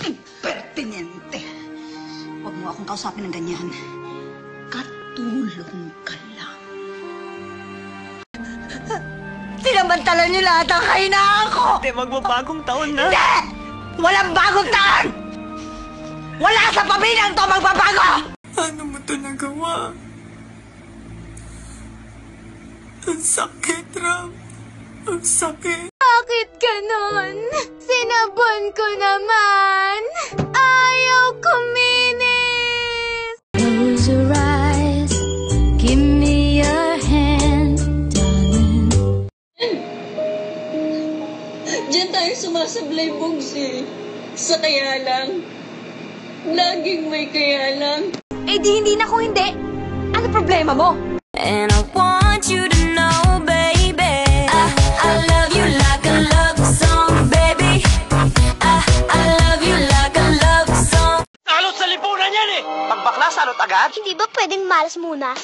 Impertinente. Huwag mo akong kausapin ng ganyan. Katulong ka lang. Sinamantala niyo lahat ang kahinaan ko! Hindi, magbabagong taon na. Hindi! Walang bagong taon! Wala sa pamilyang to magbabago! Ano mo ito nagawa? Ang sakit, Ram. Ang sakit. Bakit ganon? Sinabon ko naman. Ayaw kuminis. Close your eyes. Give me your hand, darling. Diyan tayo sumasablay, Bugs eh. Sa kaya lang. Laging may kaya lang. Eh di hindi na kung hindi. Ano problema mo? And I want you to know, baby, I love you like a love song, baby. I love you like a love song. Salot sa lipunan yan eh! Pag bakla, salot agad? Hindi ba pwedeng malas muna?